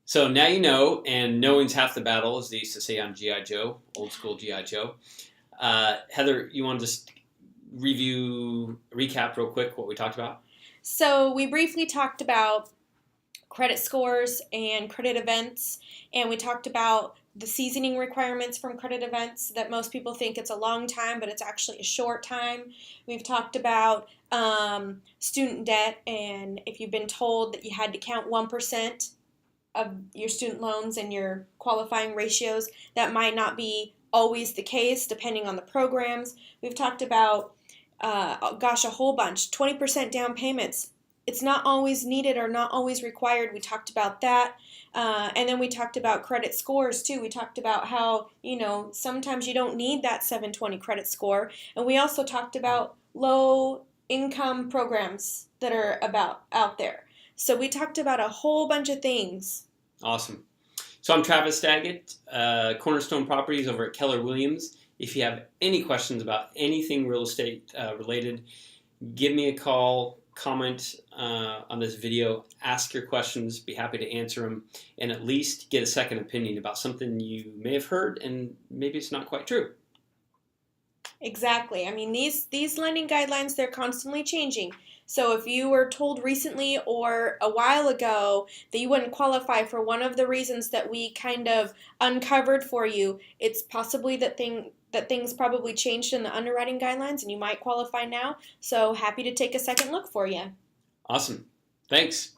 So now you know, and knowing's half the battle, as they used to say on G.I. Joe, old school G.I. Joe. Heather, you want to just recap real quick what we talked about? So we briefly talked about credit scores and credit events, and we talked about the seasoning requirements from credit events that most people think it's a long time, but it's actually a short time. We've talked about student debt, and if you've been told that you had to count 1% of your student loans and your qualifying ratios, that might not be always the case depending on the programs. We've talked about, a whole bunch, 20% down payments. It's not always needed or not always required. We talked about that. And then we talked about credit scores too. We talked about how, sometimes you don't need that 720 credit score. And we also talked about low income programs that are about out there. So we talked about a whole bunch of things. Awesome. So I'm Travis Daggett, Cornerstone Properties over at Keller Williams. If you have any questions about anything real estate related, give me a call, comment on this video, ask your questions, be happy to answer them, and at least get a second opinion about something you may have heard and maybe it's not quite true. Exactly. I mean, these lending guidelines, they're constantly changing. So if you were told recently or a while ago that you wouldn't qualify for one of the reasons that we kind of uncovered for you, it's possibly that things probably changed in the underwriting guidelines and you might qualify now. So happy to take a second look for you. Awesome. Thanks.